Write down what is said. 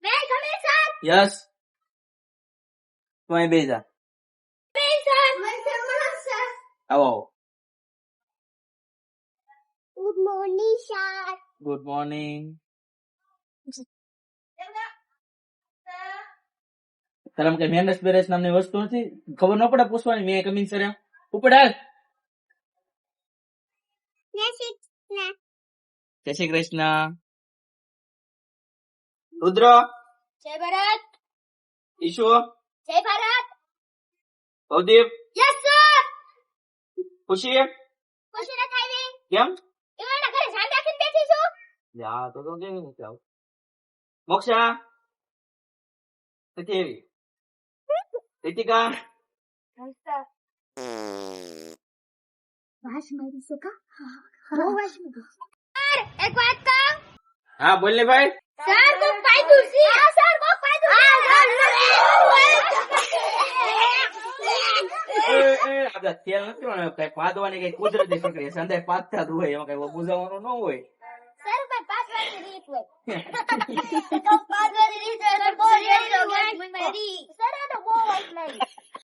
May I come in, sir? Yes તું અહીં બેસી જા. May sir? Sir. આવો આવો. Good morning, sir. Good morning. તારા કઈ મેનસ બેરસ નામની વસ્તુ નથી? ખબર ન પડે પૂછવાની? મેં કમિંગ સર એમ ઉપર હાલ. Yes, it's not. જય શ્રી કૃષ્ણ. રુદ્ર, Jai Bharat. ઈશુ, Jai Bharat. Bhavdip, Yes, sir. ખુશી, ખુશી નથી આવી. કેમ? એવાના ઘરે ધ્યાન રાખીને બેઠી છું. યા તો કેવી રીતે આવું? મોક્ષા નથી એવી. રીતિકા, વાસ મારી છે કા? બહુ વાસ મારી. સર, એક વાત કહું? હા બોલ ને ભાઈ. સર, કોક પાડ્યું છે. હા, સર, કોક પાડ્યું છે. આપડે તેલ નથી હોય, કઈ પાદવાની કઈ કુદરતી પ્રક્રિયા સંદાય પાથતા જ હોય, એમાં કઈ બુજાવાનું ન હોય. સર, પણ 5 વાગ્યાની રીત હોય.